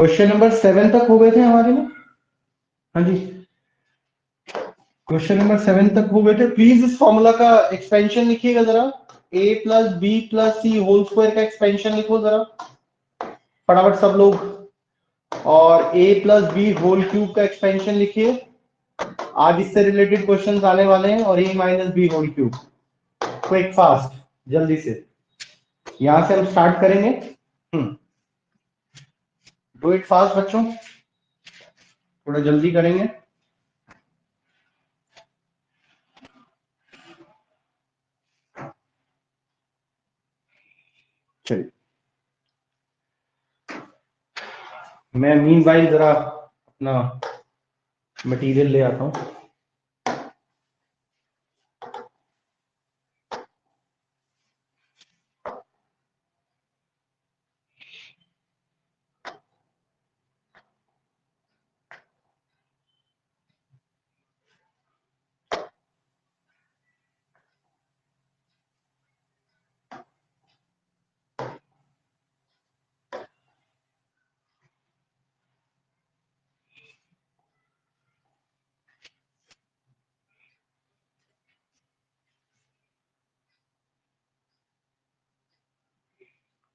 Question number 7 तक हो गए थे हमारे में। हाँ जी, क्वेश्चन नंबर 7 तक हो गए थे। प्लीज इस फॉर्मूला का एक्सपेंशन लिखिएगा जरा। a plus B plus C whole square का एक्सपेंशन लिखो जरा फटाफट सब लोग। और a plus B whole cube का एक्सपेंशन लिखिए। आज इससे रिलेटेड क्वेश्चंस आने वाले हैं। और a minus B whole cube, quick fast, जल्दी से यहां से हम स्टार्ट करेंगे। डू इट फास्ट बच्चों, थोड़ा जल्दी करेंगे। चलिए, मैं मीनवाइल जरा अपना मटेरियल ले आता हूं।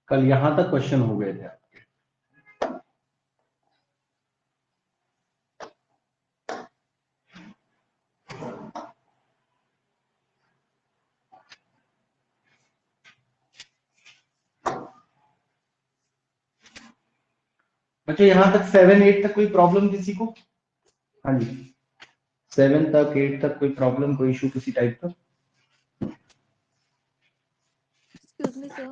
कल यहां तक क्वेश्चन हो गए थे। बच्चों यहां तक 7 8 तक कोई प्रॉब्लम किसी को? हाँ जी, 7 तक 8 तक कोई प्रॉब्लम, कोई इशू किसी टाइप का? Excuse me, sir.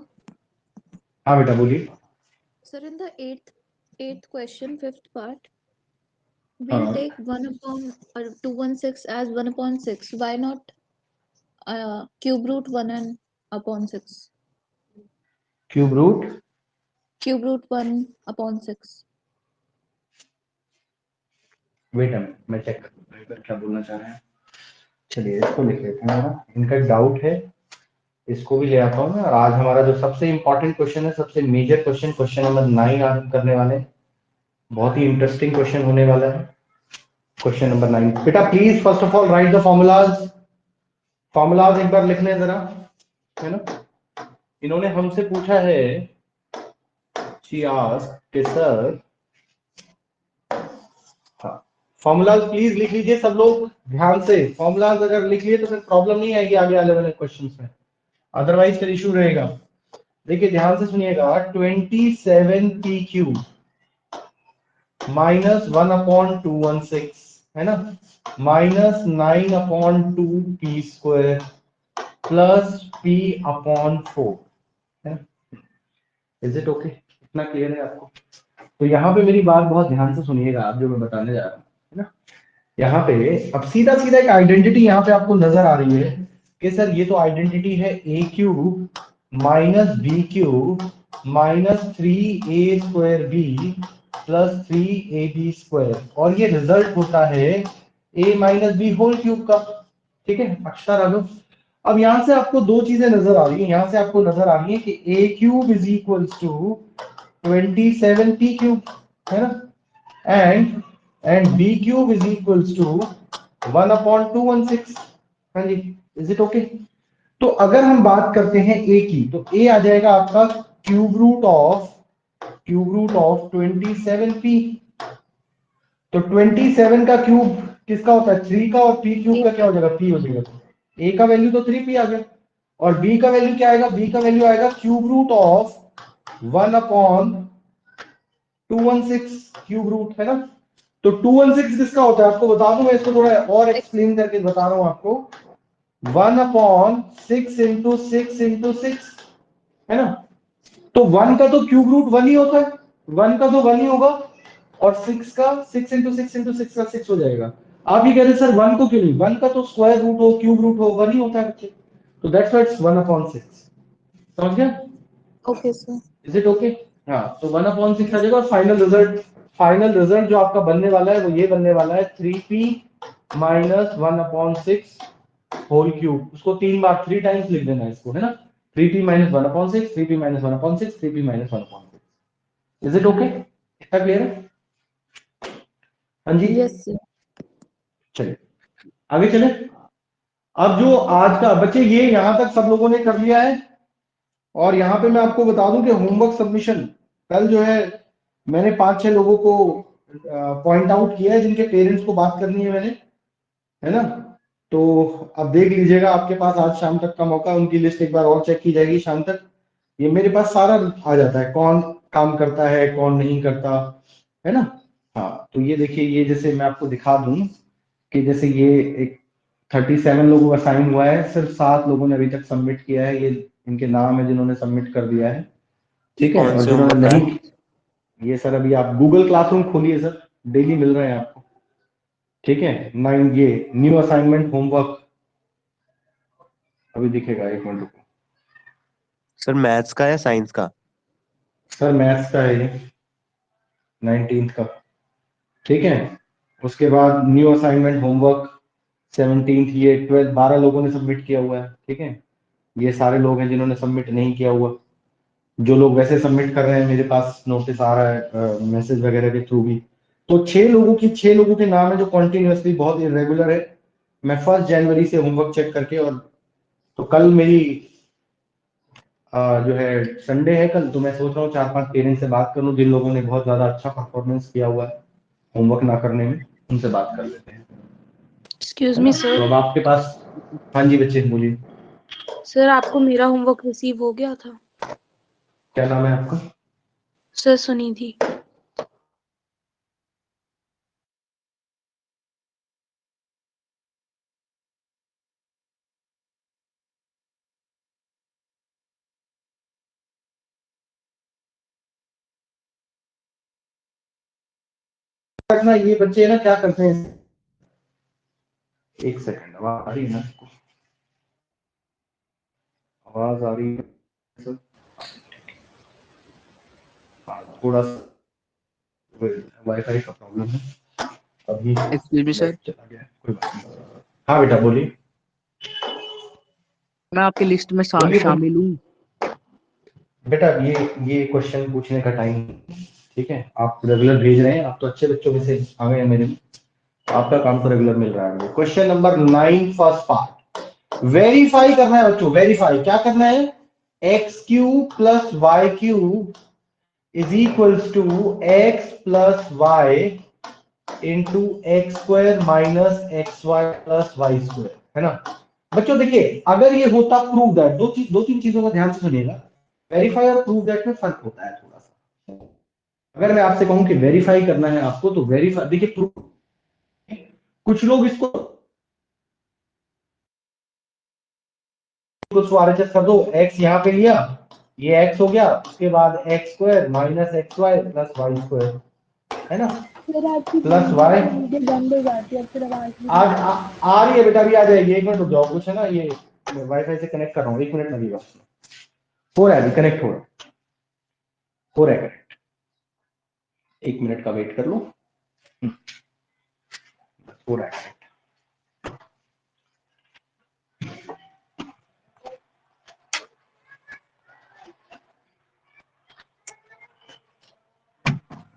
हाँ बेटा बोलिए। Sir, in the eighth question, fifth part, we'll हाँ, take 1 upon 216 as 1 upon 6. Why not cube root 1 and upon 6? Cube root Cube root 1 upon 6. Wait मैं चेक कर दूं क्या बोलना चाह रहे हैं। चलिए इसको लिख लेते हैं जरा, इनका डाउट है, इसको भी ले आता हूँ मैं। और आज हमारा जो सबसे इंपॉर्टेंट क्वेश्चन है, सबसे मेजर क्वेश्चन, क्वेश्चन नंबर 9 आज हम करने वाले हैं। बहुत ही इंटरेस्टिंग क्वेश्चन होने वाला है। क्वेश्चन नंबर 9 बेटा, please first of all right the formulas. Formulas एक बार लिख लें जरा, है ना। इन्होंने हमसे पूछा है, शी आस्क्ड कि सर, हाँ, फॉर्मूलाज प्लीज लिख लीजिए सब लोग ध्यान से। फॉर्मूलाज अगर लिख लिए तो फिर प्रॉब्लम नहीं आएगी आगे आने वाले क्वेश्चंस में, अदरवाइज फिर इशू रहेगा। देखिए ध्यान से सुनिएगा, 27p³ माइनस 1/216 है ना, माइनस 9/2p² प्लस p/4 है। Is it okay? इतना क्लियर है आपको? तो यहाँ पे मेरी बात बहुत ध्यान से सुनिएगा आप, जो मैं बताने जा रहा हूँ, है ना। यहाँ पे अब सीधा सीधा एक आइडेंटिटी यहाँ पे आपको नजर आ रही है कि सर ये तो आइडेंटिटी है a³ minus b³ minus 3a² plus 3ab², और ये रिजल्ट होता है a minus B whole cube का। ठीक है, अक्षर आ जाओ। अब यहां से आपको दो चीजें नजर आ रही है। यहां से आपको नजर आ रही है कि a³ is equals to 27p³, है ना, and b³ is equals to 1/216। हाँ जी, इज इट ओके? तो अगर हम बात करते हैं a की, तो a आ जाएगा आपका क्यूब रूट ऑफ 27p। तो 27 का क्यूब किसका होता है? 3 का, और p³ का क्या हो जाएगा? p हो जाएगा। तो a का वैल्यू तो 3p आ गया, और b का वैल्यू क्या आएगा? b का वैल्यू आएगा cube root of 1/216 cube root, है ना। तो 216 किसका होता है आपको बता दूं, मैं इसको थोड़ा और एक्सप्लेन करके बता रहा हूं आपको। 1/6 इंटू 6 इंटू 6, है ना। तो 1 का तो क्यूब रूट 1 ही होता है, 1 का तो 1 ही होगा, और 6 का 6 इंटू 6 इंटू 6 का 6 हो जाएगा। आप ये कह रहे हैं सर 1 को क्यों नहीं? 1 का तो स्क्वायर रूट हो, क्यूब रूट हो, 1 ही होता है बच्चे। तो दैट्स व्हाई इट्स 1/6। समझ गया? Okay, sir. Is it okay? हाँ, तो 1/6 आ Yes. जाएगा। और फाइनल रिजल्ट जो आपका बनने वाला है वो ये बनने वाला है 3p माइनस 1/6 होल क्यूब। उसको 3 टाइम्स लिख देना है इसको, है ना। 3p minus 1/6, 3p minus 1/6, 3p minus 1/6। Is it okay? क्या क्लियर है? हाँ जी, यस सर। चलिए आगे चले। अब जो आज का बच्चे, ये यहां तक सब लोगों ने कर लिया है। और यहाँ पे मैं आपको बता दूं कि होमवर्क सबमिशन कल जो है मैंने 5-6 लोगों को पॉइंट आउट किया है जिनके पेरेंट्स को बात करनी है मैंने, है ना। तो अब देख लीजिएगा, आपके पास आज शाम तक का मौका, उनकी लिस्ट एक बार और चेक की जाएगी शाम तक। ये मेरे पास सारा आ जाता है, कौन काम करता है कौन नहीं करता, है ना। हाँ, तो ये देखिए, ये जैसे मैं आपको दिखा दूं कि जैसे ये एक 37 लोगों का साइन हुआ है, सिर्फ 7 लोगों ने अभी तक सबमिट किया है। ये इनके नाम है जिन्होंने सबमिट कर दिया है, ठीक है। कौन और से जिन्होंने होमवर्क नहीं, ये सर अभी आप गूगल क्लासरूम खोलिए सर, डेली मिल रहे हैं आपको, ठीक है। 9 ये न्यू असाइनमेंट होमवर्क अभी दिखेगा, 1 मिनट रुको। सर मैथ्स का या साइंस का? सर मैथ्स का है ये, 19 का, ठीक है। उसके बाद न्यू असाइनमेंट होमवर्क 17, ये 12, 12 लोगों ने सबमिट किया हुआ है, ठीक है। ये सारे लोग हैं जिन्होंने सबमिट नहीं किया हुआ। जो लोग वैसे सबमिट कर रहे हैं, मेरे पास नोटिस आ रहा है मैसेज वगैरह के थ्रू भी। तो 6 लोगों के नाम है जो कॉन्टिन्यूसली बहुत इरेगुलर है। मैं 1 जनवरी से होमवर्क चेक करके, और तो कल मेरी जो है संडे है कल, तो मैं सोच रहा हूँ 4-5 पेरेंट्स से बात कर लूँ जिन लोगों ने बहुत ज्यादा अच्छा परफॉर्मेंस किया हुआ है होमवर्क ना करने में, उनसे बात कर लेते हैं। एक्सक्यूज है मी ना? सर। तो अब आपके पास, हाँ जी बच्चे बोलिए। सर आपको मेरा होमवर्क रिसीव हो गया था? क्या नाम है आपका? सर सुनिधि। ना ये बच्चे ना क्या करते हैं, एक सेकंड, आवाज आ रही है ना आपको? आवाज आ रही है सर? हाँ, थोड़ा सा वाईफाई का प्रॉब्लम है अभी, एक्सक्यूज मी सर, नेट चला गया है, कोई बात नहीं। हाँ बेटा बोलिए। मैं आपकी लिस्ट में बोलिए शामिल हूँ। बेटा, ये क्वेश्चन पूछने का टाइम, ठीक है। आप रेगुलर भेज रहे हैं, आप तो अच्छे बच्चों में से आ गए हैं मेरे में, आपका काम तो रेगुलर मिल रहा है। Question number 9 first part, verify करना है बच्चों। वेरीफाई क्या करना है? X cube plus Y cube is equals to X plus Y into X square minus x Y plus Y square, है ना। बच्चों देखिए, अगर ये होता प्रूव दैट, दो तीन चीजों का ध्यान से सुनिएगा। वेरीफाई और प्रूव दैट में फर्क होता है थोड़ा सा। अगर मैं आपसे कहूं कि वेरीफाई करना है आपको, तो वेरीफाई देखिए, प्रूव, कुछ लोग इसको RHS कर दो, एक्स यहाँ पे लिया, ये एक्स हो गया, उसके बाद X square minus x Y plus Y square, है ना, प्लस वाई। बंद हो जाती है फिर आवाज आज आ रही है बेटा, भी आ जाएगी, 1 मिनट रुक जाओ, कुछ है ना, ये वाईफाई से कनेक्ट कर रहा हूँ, 1 मिनट लगेगा। हो रहा है अभी कनेक्ट, हो रहा है कनेक्ट, 1 मिनट का वेट कर लो, हो रहा है।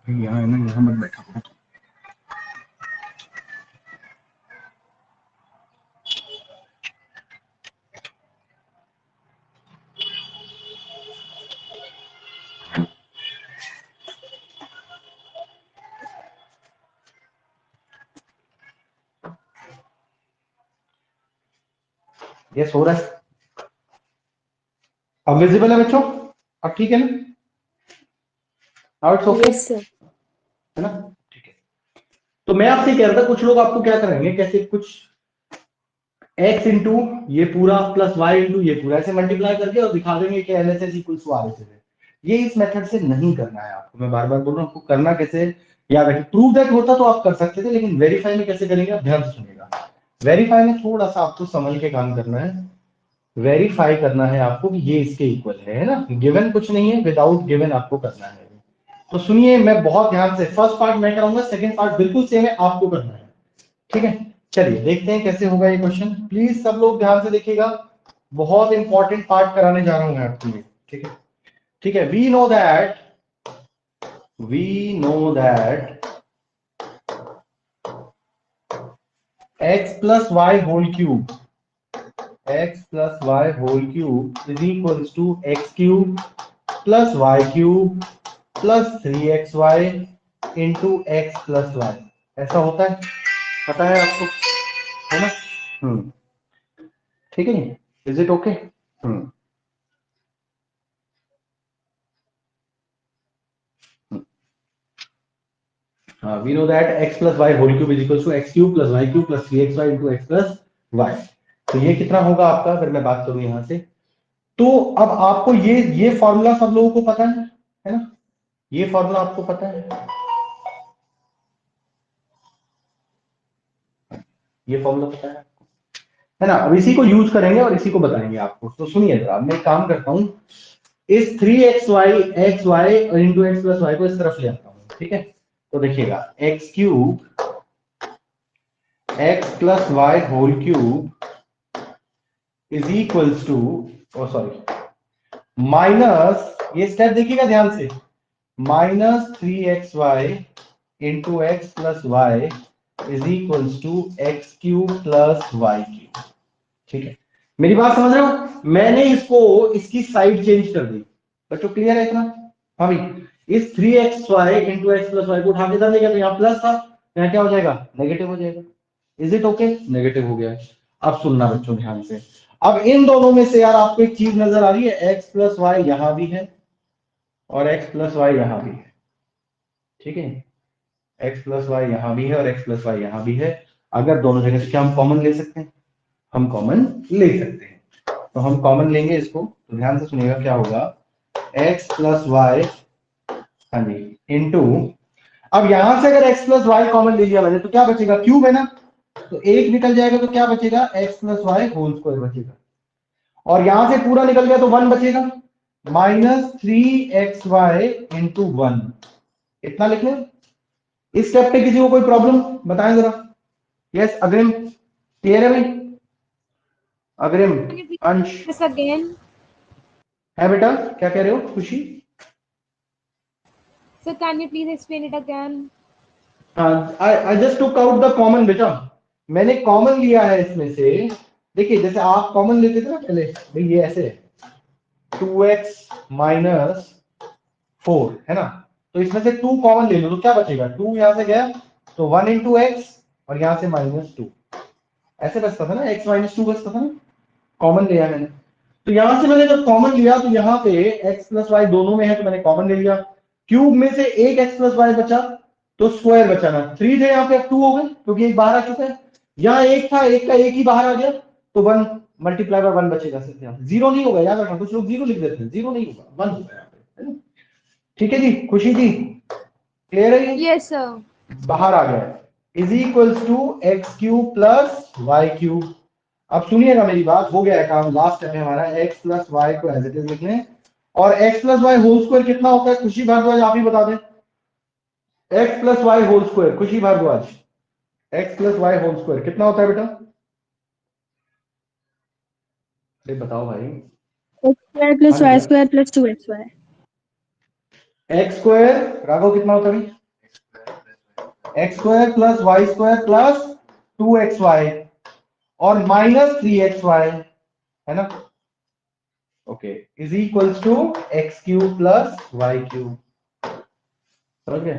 यहाँ है ना, यहाँ मत बैठा हूँ। यस हो रहा है, अब विजिबल है बच्चों, अब ठीक है ना, now it's okay, yes sir. है ना, ठीक है। तो मैं आपसे कह रहा था, कुछ लोग आपको क्या करेंगे, कैसे, कुछ x इंटू ये पूरा प्लस y इंटू ये पूरा ऐसे मल्टीप्लाई करके और दिखा देंगे कि LHS इक्वल्स टू RHS है। ये इस मेथड से नहीं करना है आपको, मैं बार बार बोल रहा हूँ, आपको करना कैसे, याद रखिए। प्रूव दैट होता तो आप कर सकते थे, लेकिन वेरीफाई में कैसे करेंगे आप ध्यान से सुनिएगा। वेरीफाई में थोड़ा सा आपको समझ के काम करना है। वेरीफाई करना है आपको कि ये इसके इक्वल है ना, गिवन कुछ नहीं है, विदाउट गिवन आपको करना है। तो सुनिए, मैं बहुत ध्यान से, फर्स्ट पार्ट मैं कराऊंगा, सेकंड पार्ट बिल्कुल सेम है, आपको करना है, ठीक है। चलिए देखते हैं कैसे होगा ये क्वेश्चन, प्लीज सब लोग ध्यान से देखिएगा, बहुत इंपॉर्टेंट पार्ट कराने जा रहा हूं मैं आपके लिए, ठीक है। ठीक है, we know that we know that x plus y whole cube is equals to x cube plus y cube plus 3xy into x plus y। ऐसा होता है, पता है आपको, है ना? ठीक है, is it okay? We know that x plus y whole cube is equals to x cube plus y cube plus 3xy into x plus y। तो ये कितना होगा आपका, अगर मैं बात करूं यहां से, तो अब आपको ये फॉर्मूला सब लोगों को पता है ना? ये फॉर्मूला आपको पता है, ये फॉर्मूला पता है आपको, है ना? अब इसी को यूज करेंगे और इसी को बताएंगे आपको। तो सुनिए जरा, मैं एक काम करता हूं, इस 3xy into X plus Y को इस तरफ ले आता हूं, ठीक है? तो देखिएगा X cube x plus y whole cube is equals to, minus, ये स्टेप देखिएगा ध्यान से, minus 3xy into X plus Y is equals to x cube plus Y cube. ठीक है, मेरी बात समझ रहे हो? मैंने इसकी साइड चेंज कर दी। बच्चों क्लियर है इतना? हाँ भाई, इस 3xy into X plus Y को उठा के डालेंगे तो यहाँ प्लस था, यहाँ क्या हो जाएगा, नेगेटिव हो जाएगा। Is it okay? नेगेटिव हो गया। अब सुनना बच्चों ध्यान से, अब इन दोनों में से यार आपको एक चीज नजर आ रही है, x प्लस वाई यहां भी है और x प्लस वाई यहां भी है। ठीक है, x प्लस वाई यहां भी है और x प्लस वाई यहां भी है। अगर दोनों जगह से क्या हम कॉमन ले सकते हैं? हम कॉमन ले सकते हैं। तो हम कॉमन लेंगे इसको, तो ध्यान से सुनिएगा क्या होगा, x प्लस वाई, हाँ जी, इंटू, अब यहां से अगर x प्लस वाई कॉमन ले लिया मैंने तो क्या बचेगा, क्यूब है ना, तो एक निकल जाएगा तो क्या बचेगा, x plus Y whole square बचेगा। और यहां से पूरा निकल गया तो 1 बचेगा, माइनस 3xy इंटू 1। इतना लिख लें। इस स्टेप पे किसी को कोई प्रॉब्लम बताएं जरा? यस अग्रिम, क्लियर है भाई? अग्रिम, अंश अगेन है बेटा, क्या कह रहे हो खुशी? Sir can you please explain it again? I just took out the common बेटा, मैंने कॉमन लिया है इसमें से। देखिए जैसे आप कॉमन लेते थे ना पहले, भाई ये ऐसे है 2x माइनस 4 है ना, तो इसमें से 2 कॉमन ले लो तो क्या बचेगा, 2 यहां से गया तो 1 इंटू एक्स और यहां से माइनस 2, ऐसे बचता था ना, x माइनस 2 बचता था ना, कॉमन लिया मैंने। तो यहां से मैंने जब कॉमन लिया तो यहाँ पे x प्लस वाई दोनों में है तो मैंने कॉमन ले लिया, क्यूब में से एक x प्लस वाई बचा तो स्क्वायर बचा ना, 3 थे यहाँ पे, अब 2 हो गए क्योंकि एक बाहर आ चुका है। यहाँ एक था, एक का एक ही बाहर आ गया तो 1 मल्टीप्लाई बाय 1 बचेगा सिर्फ, यहाँ जीरो नहीं होगा, याद रखना, कुछ लोग जीरो लिख देते हैं, जीरो नहीं होगा, 1 होगा यहाँ पे, है ना? ठीक है जी, खुशी जी क्लियर है? Yes sir. बाहर आ गया, is equals to x cube plus Y cube. अब सुनिएगा मेरी बात, हो गया है काम, लास्ट है हमारा, x प्लस वाई को एज इट इज लिख लें। और x plus Y whole square कितना होता है, खुशी भारद्वाज आप ही बता दें। x plus Y whole square, Khushi Bhardwaj, x plus Y whole square कितना होता है बेटा? अरे बताओ भाई। x square plus y square plus 2xy। x square Raghav कितना होता है? x square plus Y square plus 2xy और माइनस 3xy, है ना? Okay, is equals to x cube plus Y cube. समझ गए?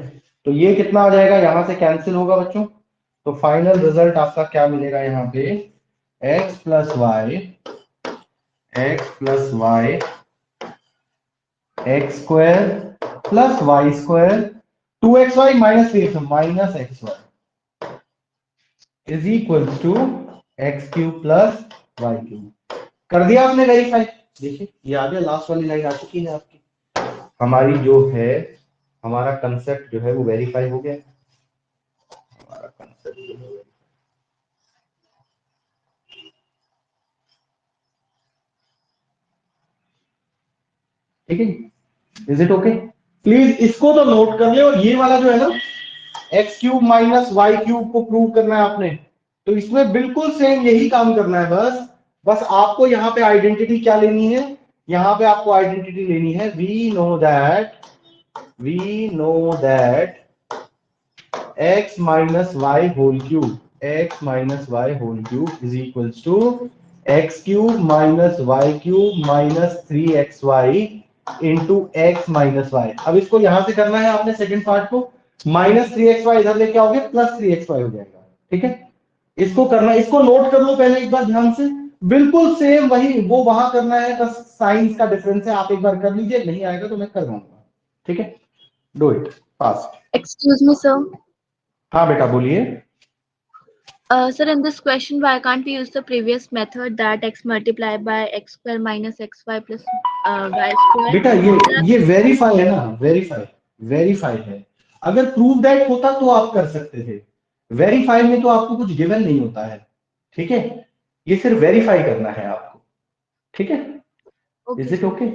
तो ये कितना आ जाएगा, यहां से कैंसिल होगा बच्चों, तो फाइनल रिजल्ट आपका क्या मिलेगा यहाँ पे, x plus Y X square plus Y square 2xy minus 3xy minus xy is equals to x cube plus Y cube. कर दिया आपने वेरीफाई? देखिए ये आ गया, लास्ट वाली लाइन आ चुकी है आपकी, हमारी जो है, हमारा कंसेप्ट जो है वो वेरीफाई हो गया, हमारा कंसेप्ट जो है। ठीक है, इज इट ओके? प्लीज इसको तो नोट कर ले, और ये वाला जो है ना, X cube minus Y cube को प्रूव करना है आपने, तो इसमें बिल्कुल सेम यही काम करना है, बस आपको यहाँ पे आइडेंटिटी क्या लेनी है, यहाँ पे आपको आइडेंटिटी लेनी है, we know that we know that x minus y whole cube, x minus y whole cube is equals to x cube minus y cube minus 3xy into x minus y। अब इसको यहां से करना है आपने second part को, minus 3xy इधर लेके आओगे प्लस 3xy हो जाएगा। ठीक है, इसको करना, इसको नोट कर लो पहले एक बार ध्यान से, बिल्कुल सेम वही वो वहां करना है, बस साइंस का डिफरेंस है। आप एक बार कर लीजिए, नहीं आएगा तो मैं करवाऊंगा। ठीक है, do it fast. Excuse me, sir. हाँ बेटा बोलिए। Sir, in this question, why can't we use the previous method that x multiplied by x square minus xy plus y square? बेटा ये वेरीफाई है ना, वेरीफाई, वेरीफाई है। अगर prove that होता तो आप कर सकते थे, वेरीफाई में तो आपको कुछ गिवन नहीं होता है। ठीक है, ये सिर्फ वेरीफाई करना है आपको। ठीक है, Okay, is it sir. Okay?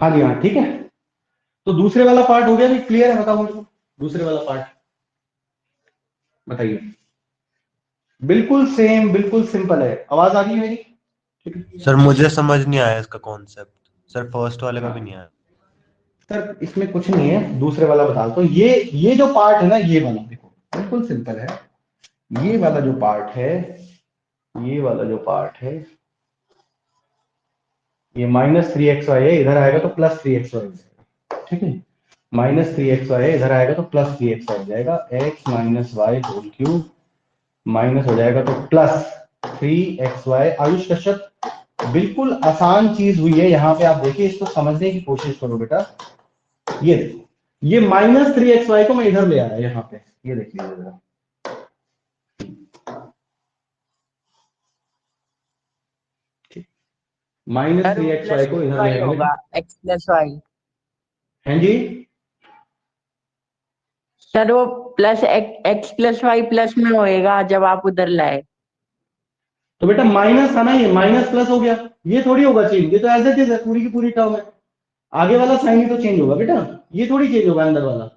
हाँ जी हाँ, ठीक है। तो दूसरे वाला पार्ट हो गया भी, क्लियर है? बताओ मुझको दूसरे वाला पार्ट बताइए। बिल्कुल सेम, बिल्कुल सिंपल है। आवाज आ रही है मेरी? ठीक है। सर मुझे समझ नहीं आया इसका कॉन्सेप्ट, सर फर्स्ट वाले का भी नहीं आया। सर इसमें कुछ नहीं है, दूसरे वाला बता दो। ये जो पार्ट है ना, ये वाला देखो बिल्कुल सिंपल है। ये वाला जो पार्ट है, ये वाला जो पार्ट है, ये -3xy है, इधर आएगा तो +3xy हो जाएगा, ठीक है। -3xy है, इधर आएगा तो +3xy हो जाएगा। x - y whole cube minus हो जाएगा तो +3xy। आयुष कश्यप, बिल्कुल आसान चीज हुई है यहाँ पे। आप देखिए, इसको समझने की कोशिश करो बेटा। ये देखो, ये -3xy को मैं इधर ले आया यहाँ पे, ये देख लीजिए जरा। सर वो -3xy को इधर ले +y आएंगे। होगा, x + y। हैं जी? सर वो x + y प्लस में होएगा जब आप उधर लाए। तो बेटा माइनस था ना, ये माइनस प्लस हो गया। ये थोड़ी होगा चेंज, ये तो एज इट इज है, पूरी की पूरी टर्म है। आगे वाला साइन ही तो चेंज होगा बेटा, ये थोड़ी चेंज होगा अंदर वाला।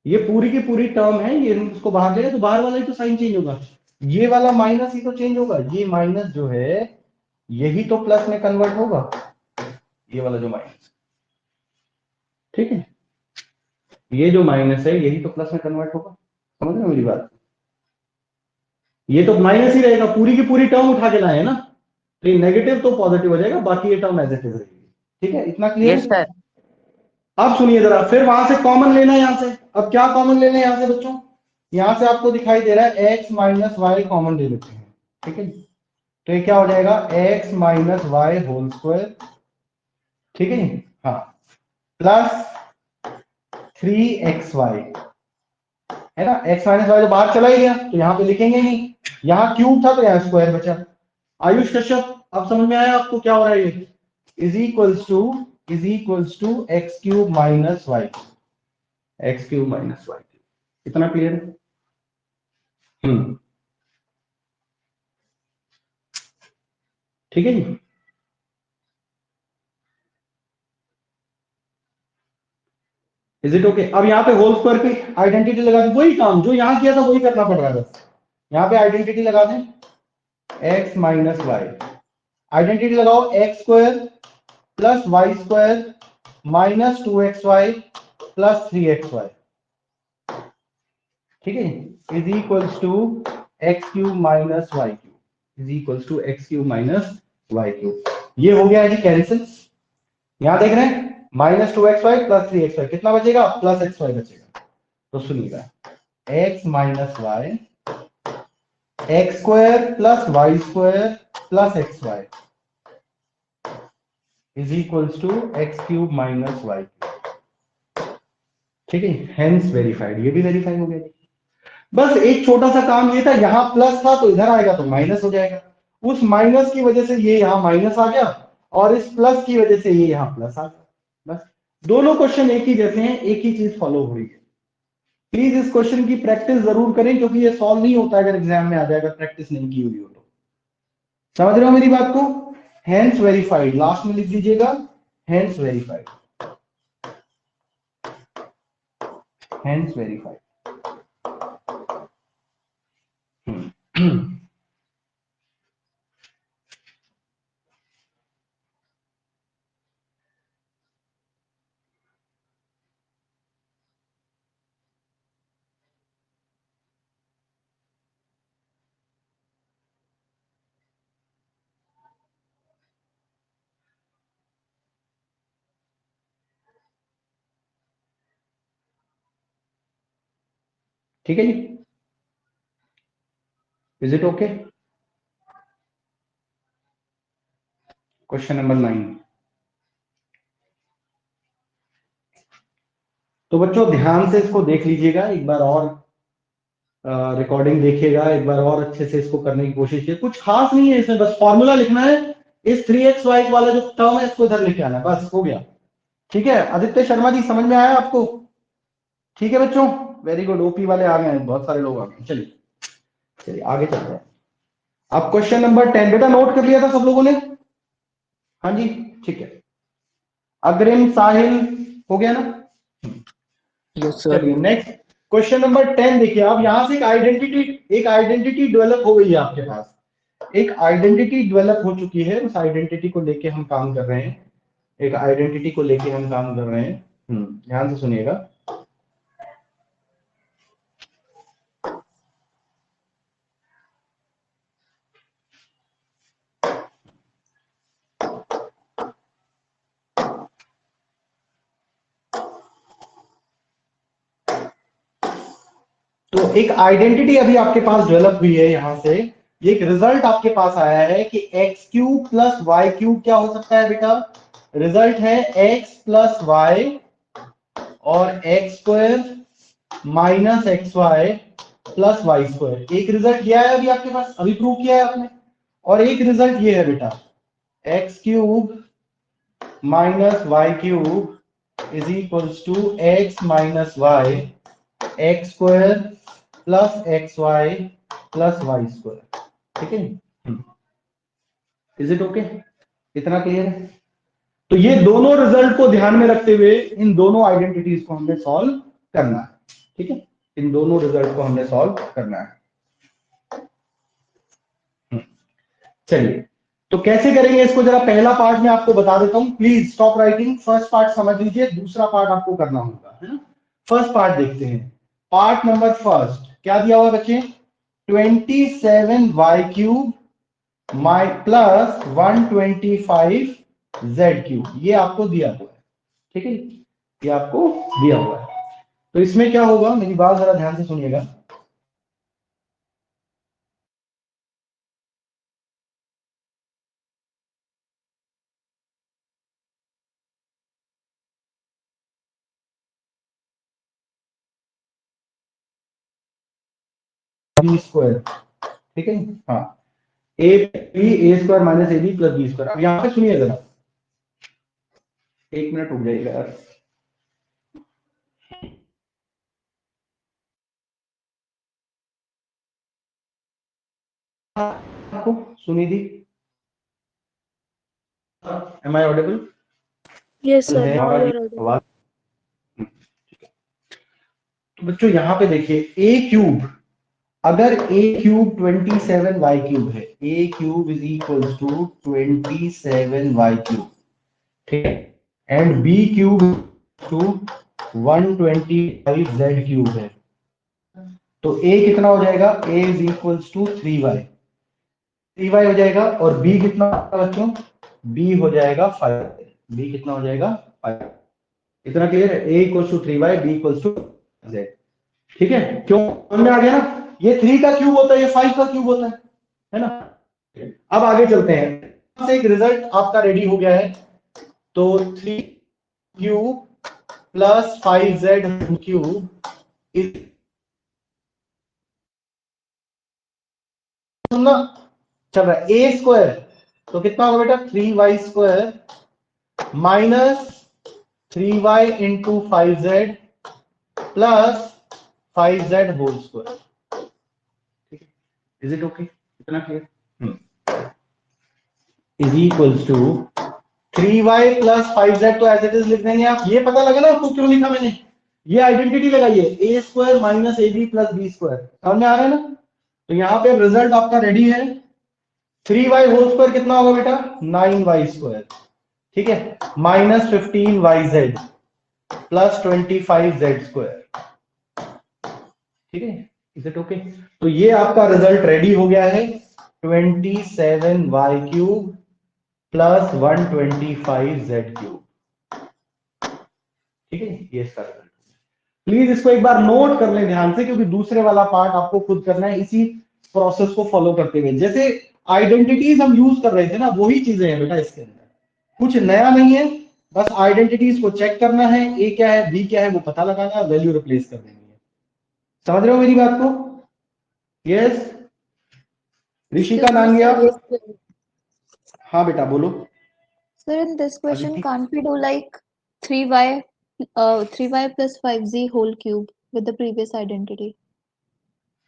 ये पूरी की पूरी टर्म है, ये उसको बाहर लेगा तो बाहर वाला ही तो साइन चेंज होगा। ये वाला माइनस ही तो चेंज होगा। ये माइनस जो है, यही तो प्लस में कन्वर्ट होगा, ये वाला जो माइनस, ठीक है। ये जो माइनस है, यही तो प्लस में कन्वर्ट होगा। समझ रहे हो मेरी बात? ये तो माइनस ही रहेगा, पूरी की पूरी टर्म उठा के लाए ना, तो ये नेगेटिव तो पॉजिटिव हो जाएगा, बाकी ये टर्म एज इट इज रहेगी। ठीक है, इतना क्लियर यस है? सर। अब सुनिए जरा, फिर वहां से कॉमन लेना है यहां से। अब क्या कॉमन लेना है यहां से बच्चों? यहां से आपको दिखाई दे रहा है x - y कॉमन ले लेते हैं, ठीक है। तो ये क्या हो जाएगा, x - y होल स्क्वायर, ठीक है जी, हाँ, +3xy है ना। x - y तो बाहर चला ही गया, तो यहाँ पे लिखेंगे नहीं। यहाँ क्यूब था तो यहाँ स्क्वायर बचा। आयुष कश्यप, अब समझ में आया आपको क्या हो रहा है? ये is equals to x cube minus Y, x³ - y³। इतना क्लियर है? ठीक है जी। Is it okay? अब यहाँ पे होल स्क्वायर की आइडेंटिटी लगा दी, वही काम जो यहाँ किया था वही करना पड़ रहा है बस। यहाँ पे आइडेंटिटी लगा दें, x - y, आइडेंटिटी लगाओ, x² + y² -2xy + 3xy, ठीक है। Is equals to x³ - y³, is equals to x³ - y³। ये हो गया है जी कैंसिल। यहां देख रहे हैं, -2xy + 3xy, कितना बचेगा? +xy बचेगा। तो सुनिएगा, x - y x² + y² + xy is equals to x³ - y³, ठीक है। हेंस वेरीफाइड, ये भी वेरीफाई हो गया। बस एक छोटा सा काम ये था, यहां प्लस था तो इधर आएगा तो माइनस हो जाएगा। उस माइनस की वजह से ये यहां माइनस आ गया, और इस प्लस की वजह से ये यहां प्लस आ गया। बस दोनों क्वेश्चन एक ही जैसे हैं, एक ही चीज फॉलो हुई है। प्लीज इस क्वेश्चन की प्रैक्टिस जरूर करें, क्योंकि ये सॉल्व नहीं होता अगर एग्जाम में आ जाएगा प्रैक्टिस नहीं की हुई हो तो। समझ रहे हो मेरी बात को? हेंस वेरीफाइड, लास्ट में लिख दीजिएगा, हेंस वेरीफाइड, हेंस वेरीफाइड। ठीक है जी, is it okay? Question number 9। तो बच्चों ध्यान से इसको देख लीजिएगा एक बार और, रिकॉर्डिंग देखिएगा एक बार और, अच्छे से इसको करने की कोशिश कीजिए। कुछ खास नहीं है इसमें, बस फॉर्मूला लिखना है। इस 3xy वाला जो टर्म है इसको इधर लेके आना है, बस हो गया। ठीक है आदित्य शर्मा जी, समझ में आया आपको? ठीक है बच्चों, वेरी गुड। ओपी वाले आ गए हैं, बहुत सारे लोग आ गए। चलिए चलिए आगे चलते हैं। अब क्वेश्चन नंबर 10, बेटा नोट कर लिया था सब लोगों ने? हाँ जी, ठीक है। अग्रिम, साहिल, हो गया ना? Yes sir. चलिए नेक्स्ट क्वेश्चन नंबर 10 देखिए। अब यहां से एक आइडेंटिटी डेवलप हो गई है आपके पास। एक आइडेंटिटी डेवलप हो चुकी है, उस आइडेंटिटी को लेके हम काम कर रहे हैं। एक आइडेंटिटी को लेके हम काम कर रहे हैं। ध्यान से सुनिएगा। तो एक आइडेंटिटी अभी आपके पास डेवलप हुई है। यहां से एक रिजल्ट आपके पास आया है कि X cube plus Y cube क्या हो सकता है बेटा? रिजल्ट है एक्स प्लस वाई और X square minus x Y plus Y square. एक रिजल्ट यह है अभी आपके पास, अभी प्रूव किया है आपने। और एक रिजल्ट ये है बेटा, X cube minus Y cube is equals to X minus Y X square plus X Y plus Y square. ठीक है, इज इट ओके? इतना क्लियर है? तो ये दोनों रिजल्ट को ध्यान में रखते हुए इन दोनों आइडेंटिटीज को हमने सॉल्व करना है। ठीक है, इन दोनों रिजल्ट को हमने सॉल्व करना है। चलिए, तो कैसे करेंगे इसको जरा पहला पार्ट में आपको बता देता हूं। Please stop writing, first part समझ लीजिए, दूसरा पार्ट आपको करना होगा, है ना? फर्स्ट पार्ट देखते हैं। पार्ट नंबर फर्स्ट क्या दिया हुआ बच्चे? 27y क्यूब माई प्लस 125 z क्यूब, ये आपको दिया हुआ है। ठीक है, ये आपको दिया हुआ है। तो इसमें क्या होगा, मेरी बात जरा ध्यान से सुनिएगा। बी स्क्वायर, ठीक है, हाँ, a square minus a b plus B square. अब यहां पे सुनिए जरा, एक मिनट रुक जाइएगा यार। आपको सुनी थी? Am I audible? Yes sir, है नाउ हमारी यू आर ऑडिबल। आवाज? तो बच्चों यहां पे देखिए, ए क्यूब, अगर ए क्यूब 27y क्यूब है, a cube is equal to 27y cube, ठीक है, and b cube to 125z cube है, तो ए कितना हो जाएगा? ए इज इक्वल टू 3y हो जाएगा। और बी कितना बच्चों? बी हो जाएगा 5। बी कितना हो जाएगा? 5। इतना क्लियर है? A equal to 3y, b equal to z। ठीक है, क्यों समझ में आ गया ना? ये 3 का क्यूब होता है, ये 5 का क्यूब होता है ना? अब आगे चलते हैं। एक रिजल्ट आपका रेडी हो गया है। तो 3 cube plus 5z cube is, सुनना चल रहा है, ए स्क्वायर, तो कितना होगा बेटा? 3y square minus 3y into 5z plus 5z whole square. ठीक है, इज इट ओके? इतना clear? Is equals to 3y plus 5z, तो एज इट इज लिख देंगे आप। ये पता लगा ना आपको क्यों लिखा मैंने? ये आइडेंटिटी लगाइए, a square minus a b plus B square. समझ में आ रहा है ना? तो यहाँ पे रिजल्ट आपका रेडी है। 3y होल स्क्वायर कितना होगा बेटा? 9y स्क्वायर, ठीक है, minus 15yz plus 25z square. ठीक है, इज इट ओके? तो ये आपका रिजल्ट रेडी हो गया है, 27y cube plus 125z cube. ठीक है, ये इसका रिजल्ट। प्लीज इसको एक बार नोट कर लें ध्यान से, क्योंकि दूसरे वाला पार्ट आपको खुद करना है इसी प्रोसेस को फॉलो करते हुए। जैसे आइडेंटिटीज हम यूज कर रहे थे ना, वही चीजें हैं बेटा इसके अंदर, कुछ नया नहीं है। बस आइडेंटिटीज को चेक करना है, ए क्या है बी क्या है वो पता लगाना है, वैल्यू रिप्लेस कर देनी है। समझ रहे हो मेरी बात को? Yes, Rishika Nangia? Yes, sir. हाँ बेटा बोलो। Sir, in this question, Aditi? can't we do like 3y plus 5z whole cube with the previous identity?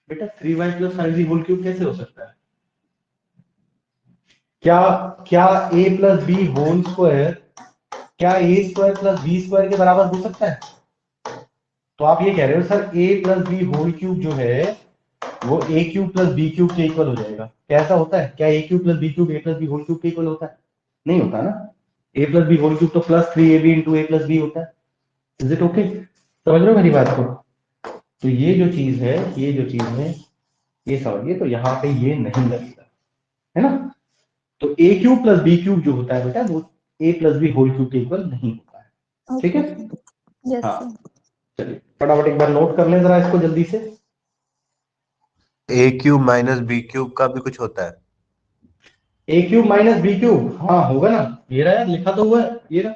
बेटा 3y plus 5z whole cube कैसे हो सकता है? क्या क्या a plus B whole square क्या A square plus B square के बराबर हो सकता है? तो आप ये कह रहे हो सर ए प्लस बी होल क्यूब जो है वो ए क्यूब प्लस बी क्यूब के इक्वल हो जाएगा। क्या ऐसा होता है? क्या ए क्यूब प्लस बी क्यूब ए प्लस बी होल क्यूब के इक्वल होता है? नहीं होता ना। ए प्लस बी होल क्यूब तो प्लस 3ab इंटू ए प्लस बी होता है। Is it okay? समझ रहे हो मेरी बात को? तो ये जो चीज है, ये समझिए, तो यहाँ पे ये नहीं लगेगा, है ना। तो ए क्यूब प्लस बी क्यूब जो होता है बेटा वो ए प्लस बी होल क्यूब के इक्वल नहीं होता है। ठीक है? यस हाँ, सर। चलिए फटाफट एक बार नोट कर लें जरा इसको जल्दी से। ए क्यूब माइनस बी क्यूब का भी कुछ होता है? A cube minus b cube, हाँ होगा ना। ये रहा है, लिखा तो हुआ है, ये रहा।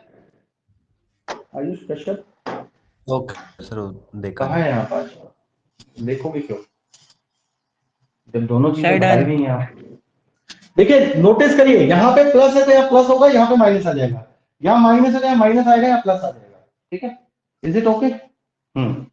आयुष कश्यप ओके सर, देखा कहाँ नहीं। है यहाँ पास? देखोगे क्यों जब दोनों चीजें Side बताई and गई हैं आप? देखिए नोटिस करिए, यहाँ पे प्लस है तो यहाँ प्लस होगा, यहाँ पे माइनस आ जाएगा, यहाँ माइनस है तो यहाँ माइनस आएगा, यहाँ प्लस आ जाएगा। ठीक है? Is it okay? हम्म।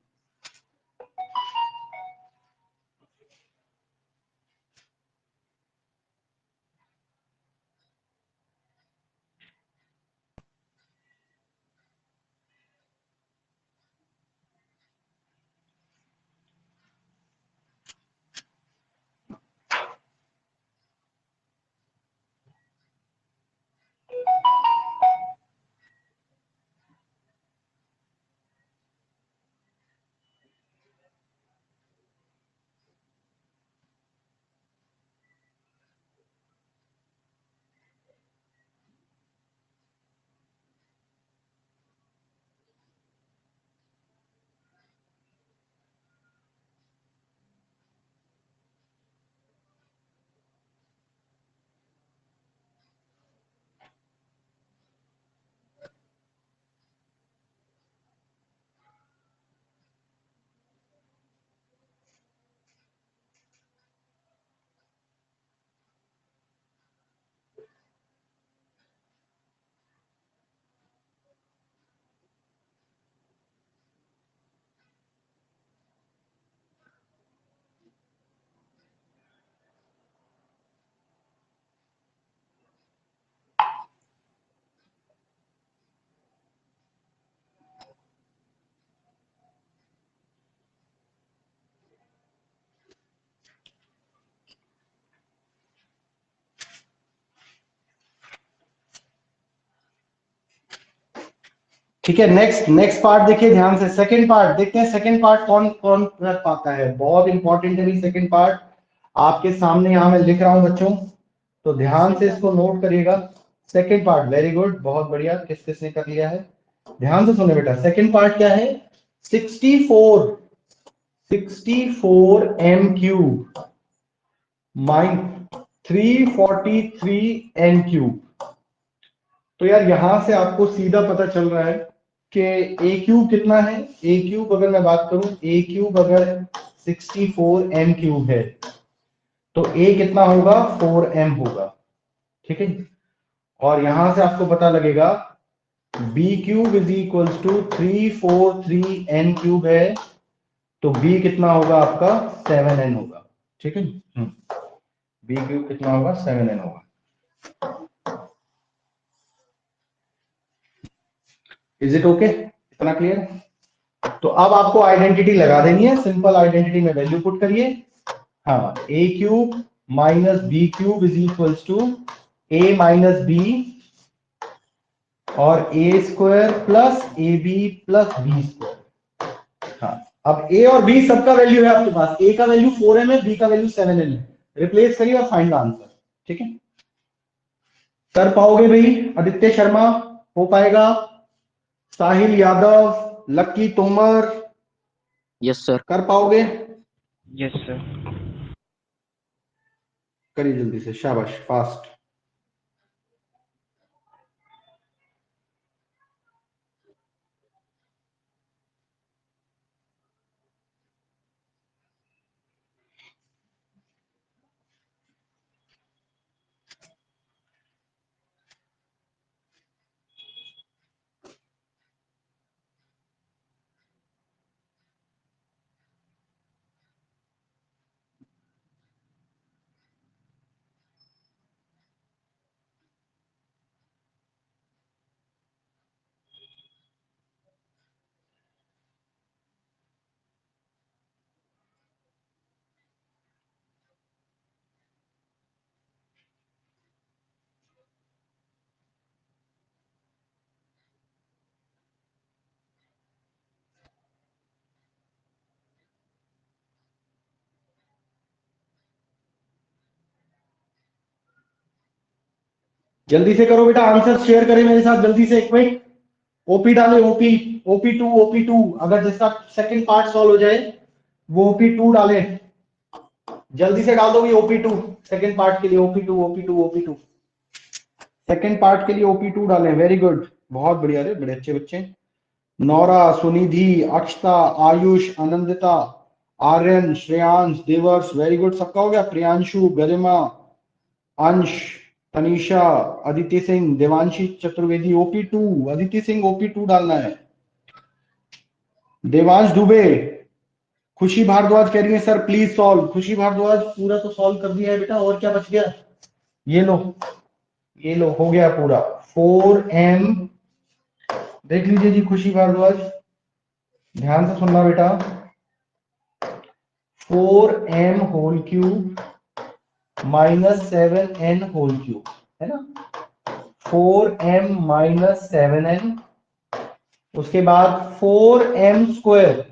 ठीक है, नेक्स्ट नेक्स्ट पार्ट देखिए ध्यान से। सेकंड पार्ट देखते हैं, सेकंड पार्ट कौन कौन कर पाता है। बहुत इंपॉर्टेंट है सेकंड पार्ट, आपके सामने यहाँ मैं लिख रहा हूं बच्चों, तो ध्यान से इसको नोट करिएगा। सेकंड पार्ट, वेरी गुड, बहुत बढ़िया। किस किसने कर लिया है? ध्यान से सुने बेटा, सेकंड पार्ट क्या है? 64 M cube minus 343 N cube. तो यार यहां से आपको सीधा पता चल रहा है कि ए क्यूब कितना है। ए क्यूब अगर मैं बात करूं, ए क्यूब अगर 64 एम क्यूब है तो ए कितना होगा? 4m होगा। ठीक है? और यहां से आपको पता लगेगा B cube is equals to 343 N cube है, तो बी कितना होगा आपका? 7n होगा। ठीक है? बी क्यूब कितना होगा? 7n होगा। Is it okay? इतना क्लियर? तो अब आपको आइडेंटिटी लगा देनी है, सिंपल आइडेंटिटी में वैल्यू पुट करिए। हाँ, a cube minus b cube is equals to a minus b और a square plus a b plus B square. हाँ, अब ए और बी सबका वैल्यू है आपके पास। ए का वैल्यू 4m है, बी का वैल्यू 7n है। रिप्लेस करिए और फाइंड द आंसर। ठीक है? कर पाओगे भाई? आदित्य शर्मा हो पाएगा? साहिल यादव, लक्की तोमर, yes sir. कर पाओगे? Yes sir. करिए जल्दी से, शाबाश, फास्ट। जल्दी से करो बेटा, आंसर शेयर करें मेरे साथ जल्दी से, एक मिनट। ओपी डाले, ओपी, ओपी टू, अगर जिसका सेकंड पार्ट सॉल्व हो जाए वो ओपी टू डाले। जल्दी से डाल दो भी ओपी टू, सेकंड पार्ट के लिए ओपी टू सेकंड पार्ट के लिए ओपी टू डालें। वेरी गुड, बहुत बढ़िया, रे बड़े अच्छे बच्चे। नौरा, सुनिधि, अक्षता, आयुष, आनंदिता, आर्यन, श्रेयांश, देवर्ष, वेरी गुड, सबका हो गया। Priyanshu, Garima, Ansh, Tanisha, Aditi Singh, Devanshi Chaturvedi, OP two, Aditi Singh OP two डालना है। देवांश दुबे, खुशी भारद्वाज कह रही है सर प्लीज सॉल्व। खुशी भारद्वाज पूरा तो सॉल्व कर दिया है बेटा, और क्या बच गया? ये लो, ये लो, हो गया पूरा। 4m, देख लीजिए जी खुशी भारद्वाज, ध्यान से सुनना बेटा। 4m whole cube minus 7n whole cube, है ना? 4m माइनस 7n, उसके बाद 4m square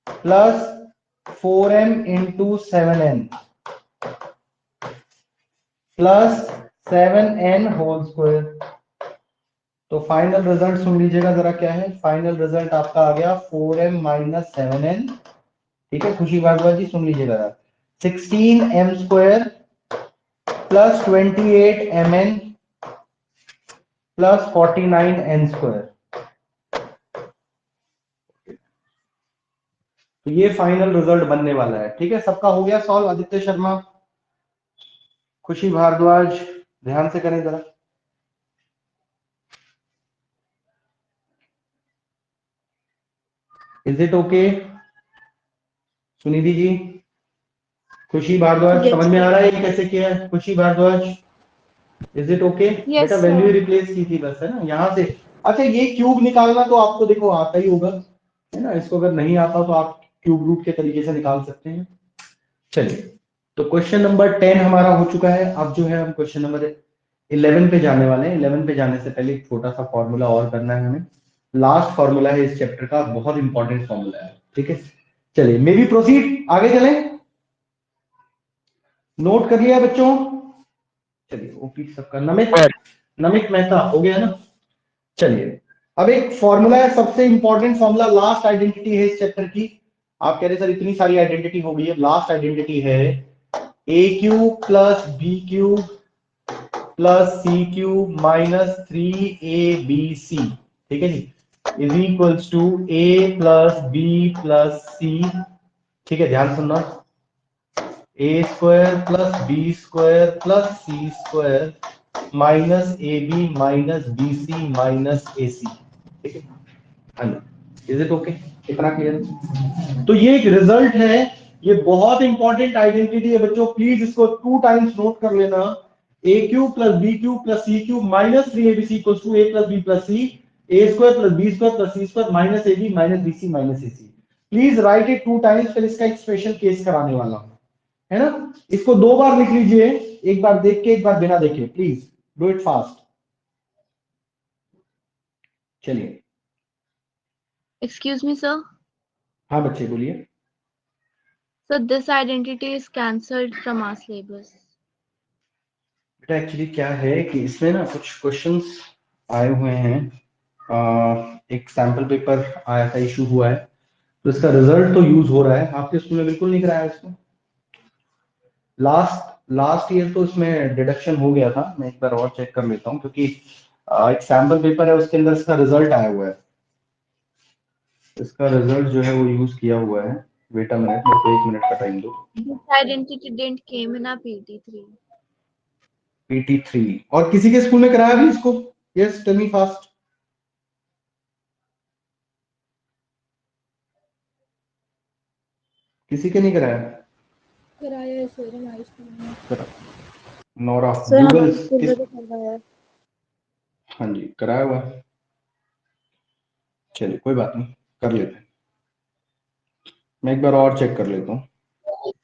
plus 4m into 7n plus 7n whole square. तो फाइनल रिजल्ट सुन लीजिएगा जरा क्या है। फाइनल रिजल्ट आपका आ गया 4m माइनस 7n। ठीक है खुशी भारद्वाज जी, सुन लीजिएगा जरा। 16m square plus 28mn plus 49n square. तो ये फाइनल रिजल्ट बनने वाला है। ठीक है, सबका हो गया सॉल्व। आदित्य शर्मा, खुशी भारद्वाज, ध्यान से करें जरा। Is it okay? Sunidhi ji, Khushi Bhardwaj, Yes, समझ में sir. आ रहा है ये कैसे किया है? Khushi Bhardwaj, is it okay? Yes, बेटा sir. वैल्यू रिप्लेस की थी बस, है ना, यहाँ से। अच्छा, ये क्यूब निकालना तो आपको देखो आता ही होगा, है ना? इसको अगर नहीं आता तो आप क्यूब रूट के तरीके से निकाल सकते हैं। चलिए, तो क्वेश्चन नंबर 10 हमारा हो चुका है। अब जो है हम क्वेश्चन नंबर 11 पे जाने वाले हैं। 11 पे जाने से पहले एक छोटा सा फॉर्मूला और करना है हमें। लास्ट फॉर्मूला है इस चैप्टर का, बहुत इंपॉर्टेंट फॉर्मूला है। ठीक है, चलिए मे बी प्रोसीड, आगे चलें। नोट कर लिया बच्चों? चलिए, ओपी सबका, नमित, नमित मेहता हो गया ना? चलिए, अब एक फॉर्मूला है, सबसे इंपॉर्टेंट फॉर्मूला, लास्ट आइडेंटिटी है इस चैप्टर की। आप कह रहे सर इतनी सारी आइडेंटिटी हो गई है, लास्ट आइडेंटिटी है a cube plus B cube plus C cube minus 3abc। ठीक है जी, is equals to a plus B plus c. ठीक है, ध्यान सुनना। A square plus B square plus c square minus a b minus b c minus a c. ठीक है, हाँ जी, इज इट ओके? इतना क्लियर है? तो ये एक रिजल्ट है, ये बहुत इंपॉर्टेंट आइडेंटिटी है बच्चों, प्लीज इसको 2 टाइम्स नोट कर लेना। A cube plus B cube plus C cube minus 3abc equals to a plus B plus c, a square plus B square plus c square minus a b minus b c minus a c. Please write it 2 times, फिर इसका एक special case कराने वाला हूं, है ना? इसको 2 बार लिख लीजिए, एक बार देख के एक बार बिना देखे, प्लीज डू इट फास्ट। चलिए, Excuse me, sir. हाँ बच्चे बोलिए। So this identity is cancelled from our syllabus. बेटा एक्चुअली क्या है कि इसमें ना कुछ क्वेश्चंस आए हुए हैं, एक सैंपल पेपर आया था, इशू हुआ है, तो इसका रिजल्ट तो यूज हो रहा है। आपके स्कूल में बिल्कुल नहीं कराया इसको? लास्ट ईयर तो इसमें डिडक्शन हो गया था। मैं एक बार और चेक कर लेता हूँ, क्योंकि एक सैंपल पेपर है, उसके अंदर इसका रिजल्ट आया हुआ है। इसका रिजल्ट जो है वो यूज किया हुआ है। वेट अ मिनट, मेरे को 1 मिनट का टाइम दो। This identity didn't came in our PT3. PT3 और किसी के स्कूल में कराया भी इसको? Yes, tell me fast. किसी के नहीं कराया? कराया है सर हमारे स्कूल में। करा, नोरा, सर गूगल हमारे स्कूल किस? में तो करवाया है। हाँ जी, कराया हुआ है। चलिए कोई बात नहीं, कर लेते हैं। मैं एक बार और चेक कर लेता हूँ।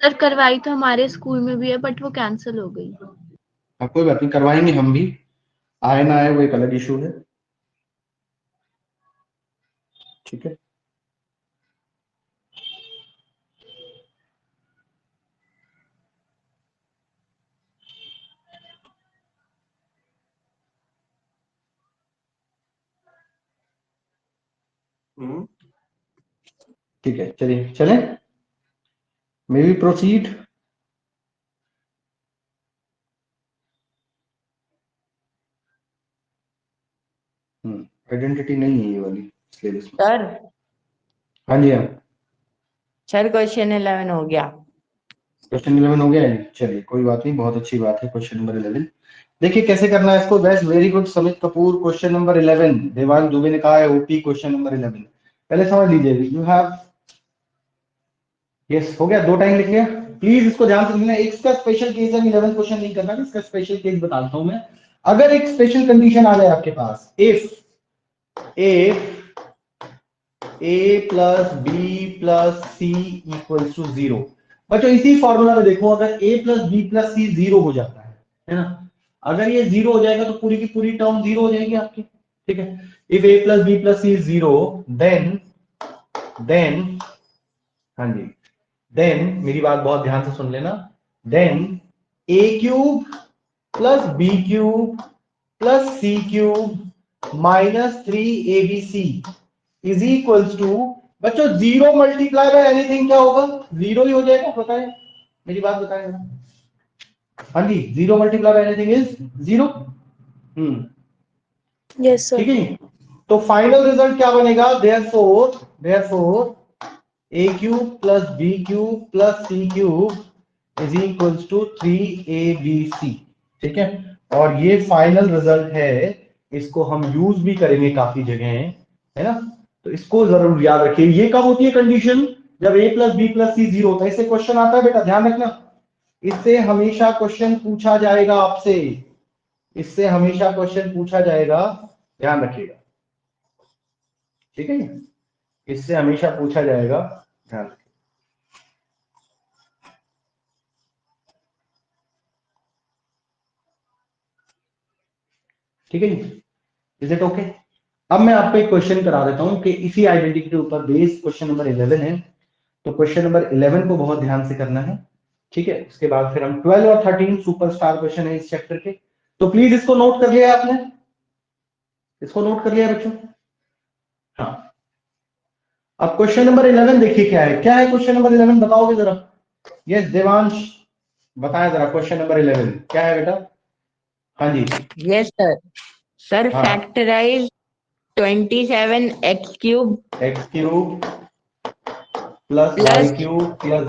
सर करवाई तो हमारे स्कूल में भी है, बट वो कैंसिल हो गई। हाँ कोई बात नहीं, करवाएंगे हम भी, आए ना आए वो एक अलग इशू है। ठीक है, ठीक है, चलिए चलें, मे बी प्रोसीड। आइडेंटिटी नहीं है ये वाली सिलेबस में। सर हाँ जी, हाँ। सर क्वेश्चन 11 हो गया। क्वेश्चन 11 हो गया है, चलिए कोई बात नहीं, बहुत अच्छी बात है। क्वेश्चन नंबर 11 देखिए कैसे करना है इसको। That's very good Samit Kapoor. Question number 11 Devang Dubey ने कहा है ओपी क्वेश्चन नंबर 11। पहले समझ लीजिए, यू हैव, यस हो गया, 2 टाइम लिख लिया। प्लीज इसको ध्यान से लिखना। इसका स्पेशल केस है, 11 क्वेश्चन नहीं करना, इसका स्पेशल केस बताता हूं मैं। अगर एक स्पेशल कंडीशन आ जाए आपके पास, if a plus B plus c equals to 0। बच्चों इसी फॉर्मूला में देखो, अगर a plus B plus c 0 हो जाता है ना, अगर ये 0 हो जाएगा तो पूरी की पूरी टर्म 0 हो जाएगी आपकी, ठीक है। If a plus B plus C is 0 then हाँ जी, देन मेरी बात बहुत ध्यान से सुन लेना, then a cube plus B cube plus C cube minus 3abc is equals to, बच्चों 0 मल्टीप्लाई बाय एनीथिंग क्या होगा? 0 ही हो जाएगा, बताएं मेरी बात, बताएं जरा। हाँ जी, 0 multiply by anything is 0। Yes ठीक सर। है जी। तो फाइनल रिजल्ट क्या बनेगा? Therefore a cube plus B cube plus C cube is equals to 3abc। ठीक है, और ये फाइनल रिजल्ट है, इसको हम यूज भी करेंगे काफी जगह, है ना। तो इसको जरूर याद रखिए। ये कब होती है कंडीशन? जब a plus B plus c 0 होता है। इससे क्वेश्चन आता है बेटा, ध्यान रखना, इससे हमेशा क्वेश्चन पूछा जाएगा आपसे, इससे हमेशा क्वेश्चन पूछा जाएगा, ध्यान रखिएगा, ठीक है। इससे हमेशा पूछा जाएगा, ध्यान रखिए। ठीक है जी, इज इट ओके? अब मैं आपको एक क्वेश्चन करा देता हूं कि इसी आइडेंटिटी के ऊपर बेस्ड क्वेश्चन नंबर 11 है। तो क्वेश्चन नंबर 11 को बहुत ध्यान से करना है, ठीक है। उसके बाद फिर हम 12 और 13 सुपरस्टार क्वेश्चन है इस चैप्टर के। तो प्लीज इसको नोट कर लिया आपने, इसको नोट कर लिया बच्चों? हाँ। अब क्वेश्चन नंबर 11 देखिए क्या है, क्या है क्वेश्चन नंबर 11 बताओगे जरा? यस देवांश, बताएं जरा क्वेश्चन नंबर 11 क्या है बेटा? हाँ जी, यस सर। सर हाँ। Factorize 27x cube X cube plus Y plus cube plus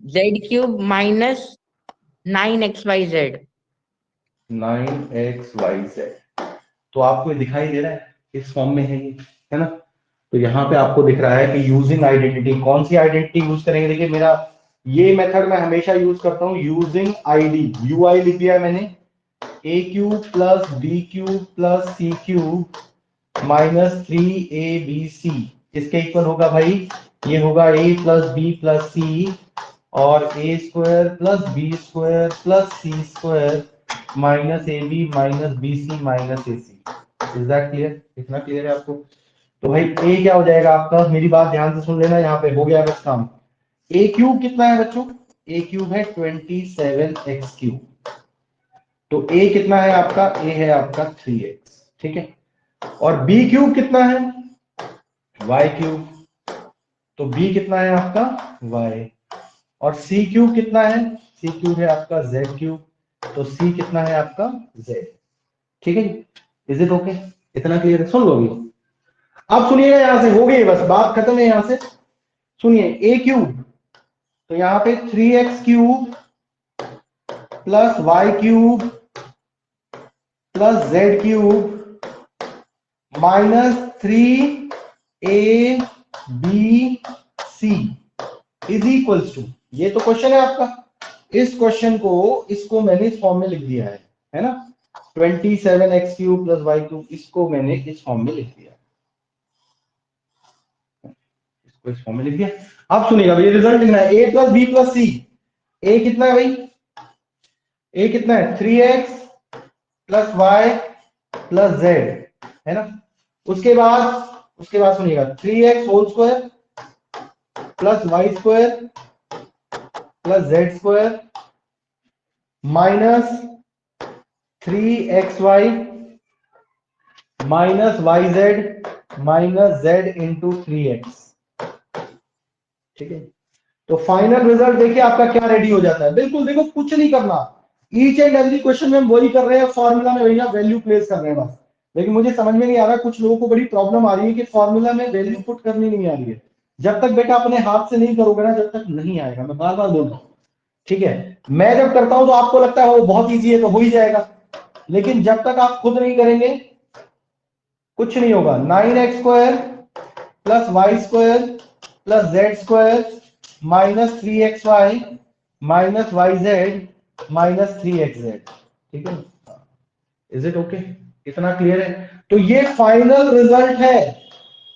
z cube minus 9xyz। 9xyz। तो आपको ये दिखाई दे रहा है, इस फॉर्म में है ये, है ना। तो यहाँ पे आपको दिख रहा है कि यूजिंग आइडेंटिटी, कौन सी आइडेंटिटी यूज करेंगे? देखिए मेरा ये मेथड मैं हमेशा यूज करता हूँ, यूजिंग आईडी, यूआई लिख दिया है मैंने, a cube plus B cube plus C cube minus 3abc इसके इक्वल होगा भाई, ये होगा a plus B plus c और a square plus B square plus c square minus a b minus b c minus a c. Is that clear? इतना clear है आपको? तो भाई a क्या हो जाएगा आपका? मेरी बात ध्यान से सुन लेना, यहाँ पे हो गया बस काम। a क्यूब कितना है बच्चों? a क्यूब है 27x क्यूब। तो a कितना है आपका? a है आपका 3x, ठीक है। और b क्यूब कितना है? y cube. तो b कितना है आपका? y। और c क्यूब कितना है? c क्यूब है आपका z क्यूब। तो c कितना है आपका? z। ठीक है, इज इट ओके? इतना क्लियर है? सुन लो अभी, अब सुनिएगा, यहां से हो गई बस, बात खत्म है यहां से। सुनिए, a क्यूब, तो यहाँ पे 3x cube plus y cube plus z cube minus 3abc is equals to, ये तो क्वेश्चन है आपका। इस क्वेश्चन को, इसको मैंने इस फॉर्म में लिख दिया है ना, 27x cube plus y cube, इसको मैंने इस फॉर्म में लिख दिया, इसको इस फॉर्म में लिख दिया। अब सुनिएगा ये रिजल्ट लिखना है, a plus B plus c. a कितना है भाई? a कितना है? 3x plus y plus z, है ना। उसके बाद सुनिएगा, 3x whole square plus Y square plus z square minus 3xy minus yz minus z into 3x ठीक है, तो फाइनल रिजल्ट देखिए आपका क्या रेडी हो जाता है। बिल्कुल देखो कुछ नहीं करना, ईच एंड एवरी क्वेश्चन में हम वही कर रहे हैं, फॉर्मूला में वही ना वैल्यू प्लेस कर रहे हैं बस। लेकिन मुझे समझ में नहीं आ रहा, कुछ लोगों को बड़ी प्रॉब्लम आ रही है कि फॉर्मूला में वैल्यू पुट करनी नहीं आ रही है। जब तक बेटा अपने हाथ से नहीं करोगे ना, जब तक नहीं आएगा, मैं बार बार बोल रहा हूँ, ठीक है। मैं जब करता हूं तो आपको लगता है वो बहुत ईजी है तो हो ही जाएगा, लेकिन जब तक आप खुद नहीं करेंगे कुछ नहीं होगा। 9x² plus y² plus z² minus 3xy minus yz minus 3xz, ठीक है। Is it okay? इतना क्लियर है? तो ये फाइनल रिजल्ट है,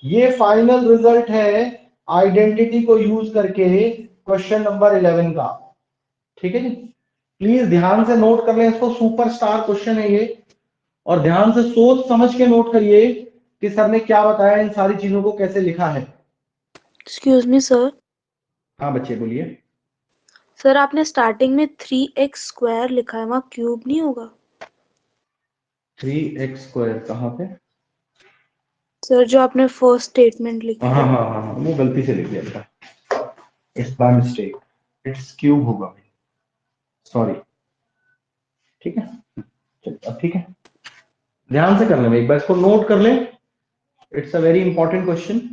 ये फाइनल रिजल्ट है आइडेंटिटी को यूज करके क्वेश्चन नंबर 11 का, ठीक है जी। प्लीज ध्यान से नोट कर लें इसको, सुपरस्टार क्वेश्चन है ये, और ध्यान से सोच समझ के नोट करिए कि सर ने क्या बताया, इन सारी चीजों को कैसे लिखा है। Excuse me sir. हाँ बच्चे बोलिए। सर आपने स्टार्टिंग में 3x² लिखा है, वहाँ क्यूब नहीं होगा? 3x² कहाँ पे? सर जो आपने फर्स्ट स्टेटमेंट लिखी हाँ है। हाँ हाँ हाँ, वो गलती से लिख दिया बेटा, it's by mistake, it's cube होगा भाई, सॉरी। ठीक है, चलो अब ठीक है, ध्यान से कर लें, एक बार इसको नोट कर लें, it's a very important question.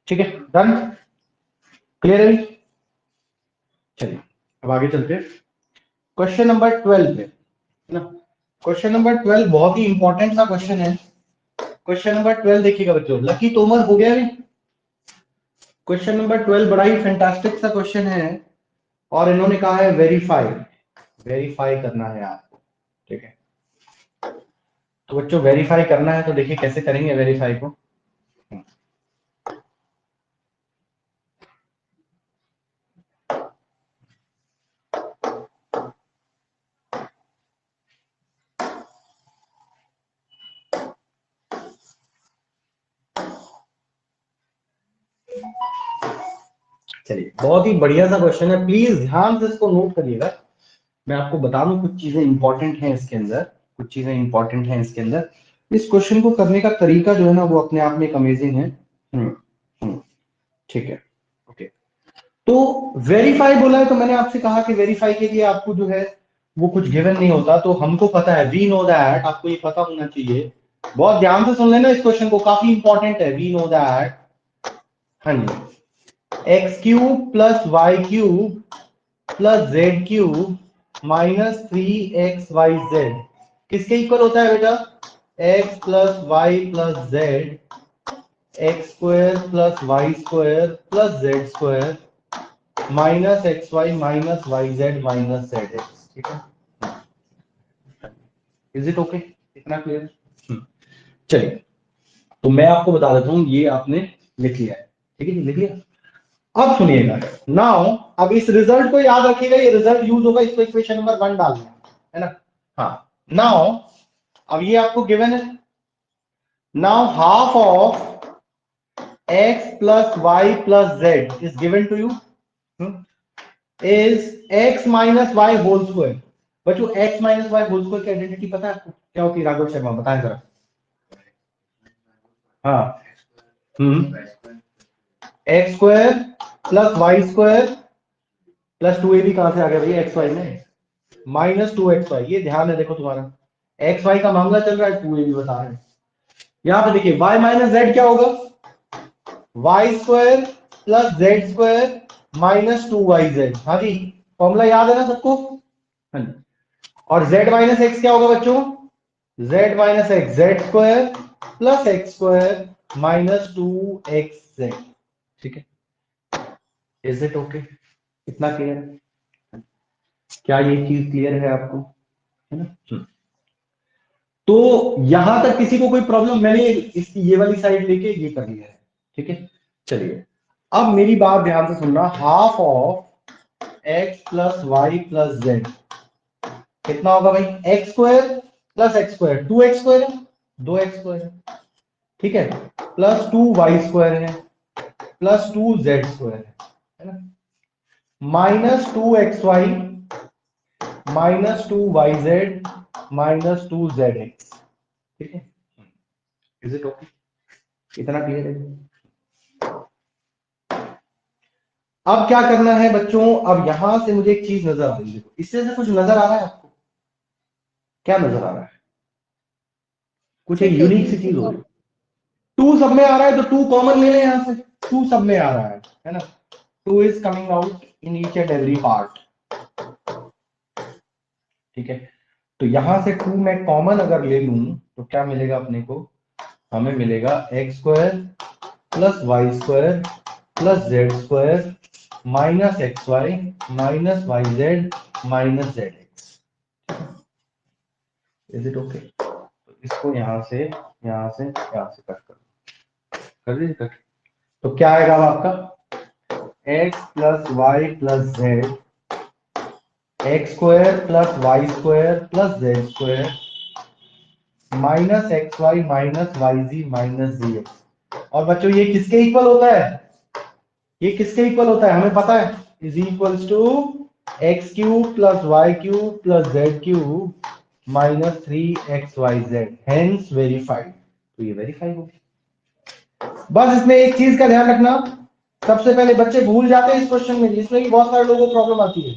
ठीक है, डन, क्लियर है? चलिए अब आगे चलते हैं क्वेश्चन नंबर 12 पे, है ना। क्वेश्चन नंबर 12 बहुत ही इंपॉर्टेंट सा क्वेश्चन है। क्वेश्चन नंबर 12 देखिएगा बच्चों, लकी तोमर हो गया नहीं। क्वेश्चन नंबर 12 बड़ा ही फैंटास्टिक सा क्वेश्चन है, और इन्होंने कहा है वेरीफाई, वेरीफाई करना है आपको, ठीक है। तो बच्चों वेरीफाई करना है, तो देखिए कैसे करेंगे वेरीफाई को। चलिए बहुत ही बढ़िया सा क्वेश्चन है, प्लीज ध्यान से इसको नोट करिएगा। मैं आपको बता दूं कुछ चीजें इंपॉर्टेंट हैं इसके अंदर, कुछ चीजें इंपॉर्टेंट हैं इसके अंदर। इस क्वेश्चन को करने का तरीका जो है ना वो अपने आप में एक अमेजिंग है। ठीक है, ओके। तो वेरीफाई बोला है, तो मैंने आपसे कहा कि वेरीफाई के लिए आपको जो है वो कुछ गिवन नहीं होता, तो हमको पता है, वी नो दैट, आपको ये पता होना चाहिए बहुत ध्यान से सुन लेना इस क्वेश्चन को, काफी इंपॉर्टेंट है, वी नो दैट। हाँ जी, x cube plus Y cube plus z cube minus 3xyz किसके इक्वल होता है बेटा? x plus Y plus z x square plus Y square plus z square minus x y minus y z minus z x. ठीक है, is it okay? इतना clear? चलिए, तो मैं आपको बता देता हूं, ये आपने लिख लिया है, ठीक है जी, लिख लिया। अब सुनिएगा, नाउ अब इस रिजल्ट को याद रखिएगा, ये रिजल्ट यूज होगा इसको इक्वेशन नंबर 1 डालना है ना। हाँ, नाउ अब ये आपको गिवन है, now half of x plus y plus z is given to you is x minus y whole square। बच्चों x minus y whole square की आइडेंटिटी पता है आपको क्या होती है? राघव शर्मा बताएं जरा। हाँ, x square plus Y square plus 2ab कहां से आ गया भैया? एक्स वाई में माइनस 2xy। ये ध्यान है, देखो तुम्हारा एक्स वाई का मामला चल रहा है, 2ab बता रहे हैं। यहां पे देखिए y माइनस जेड क्या होगा? Y square plus z square minus 2yz। हाँ जी, फॉर्मूला याद है ना सबको? हाँ जी। और z माइनस एक्स क्या होगा बच्चों? z minus x Z square plus x square minus 2xz। ठीक है, इज इट ओके? इतना क्लियर है? क्या ये चीज क्लियर है आपको? है ना? तो यहां तक किसी को कोई प्रॉब्लम? मैंने इसकी ये वाली साइड लेके ये कर लिया है, ठीक है। चलिए, अब मेरी बात ध्यान से सुनना, half of x plus Y plus z कितना होगा भाई? X square plus x square, 2x square है, 2x स्क्वायर है, ठीक है, प्लस 2y स्क्वायर है प्लस 2z स्क्वायर है ना, minus 2xy minus 2yz minus 2zx। ठीक है, इज इट ओके? इतना क्लियर है? अब क्या करना है बच्चों? अब यहां से मुझे एक चीज नजर आ रही है, इससे से कुछ नजर आ रहा है आपको? क्या नजर आ रहा है? कुछ एक यूनिक सी चीज हो रही है। 2 सब में आ रहा है, तो 2 कॉमन ले लें यहां से, 2 सब में आ रहा है ना, 2 is coming out in each and every part. ठीक है, तो यहां से 2 मैं कॉमन अगर ले लूं तो क्या मिलेगा अपने को? हमें मिलेगा x square plus Y square plus z square minus x y minus y z minus z x. Is it okay? तो इसको यहां से कट कर दीजिए कट। तो क्या आएगा अब आपका? X plus Y plus z x square plus Y square plus z square minus x y minus y z minus z x. और बच्चों ये किसके इक्वल होता है? ये किसके इक्वल होता है हमें पता है, is equals to x cube plus Y cube plus z cube minus 3xyz, hence verified. तो ये वेरीफाई हो गया। बस इसमें एक चीज का ध्यान रखना, सबसे पहले बच्चे भूल जाते हैं इस क्वेश्चन में, इसमें भी बहुत सारे लोगों को प्रॉब्लम आती है।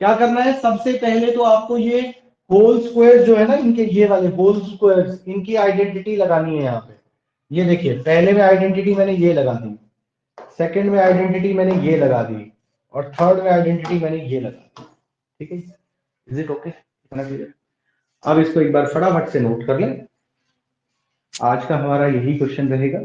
क्या करना है? सबसे पहले तो आपको ये होल स्क्वायर जो है ना, इनके ये वाले होल स्क्वायर्स, इनकी आइडेंटिटी लगानी है यहाँ पे। ये देखिए, पहले में आइडेंटिटी मैंने ये लगा दी, सेकंड में आइडेंटिटी मैंने ये लगा दी, और थर्ड में आइडेंटिटी मैंने ये लगा दी। ठीक है, इज इट ओके? इतना क्लियर? अब इसको एक बार फटाफट से नोट कर लें, आज का हमारा यही क्वेश्चन रहेगा।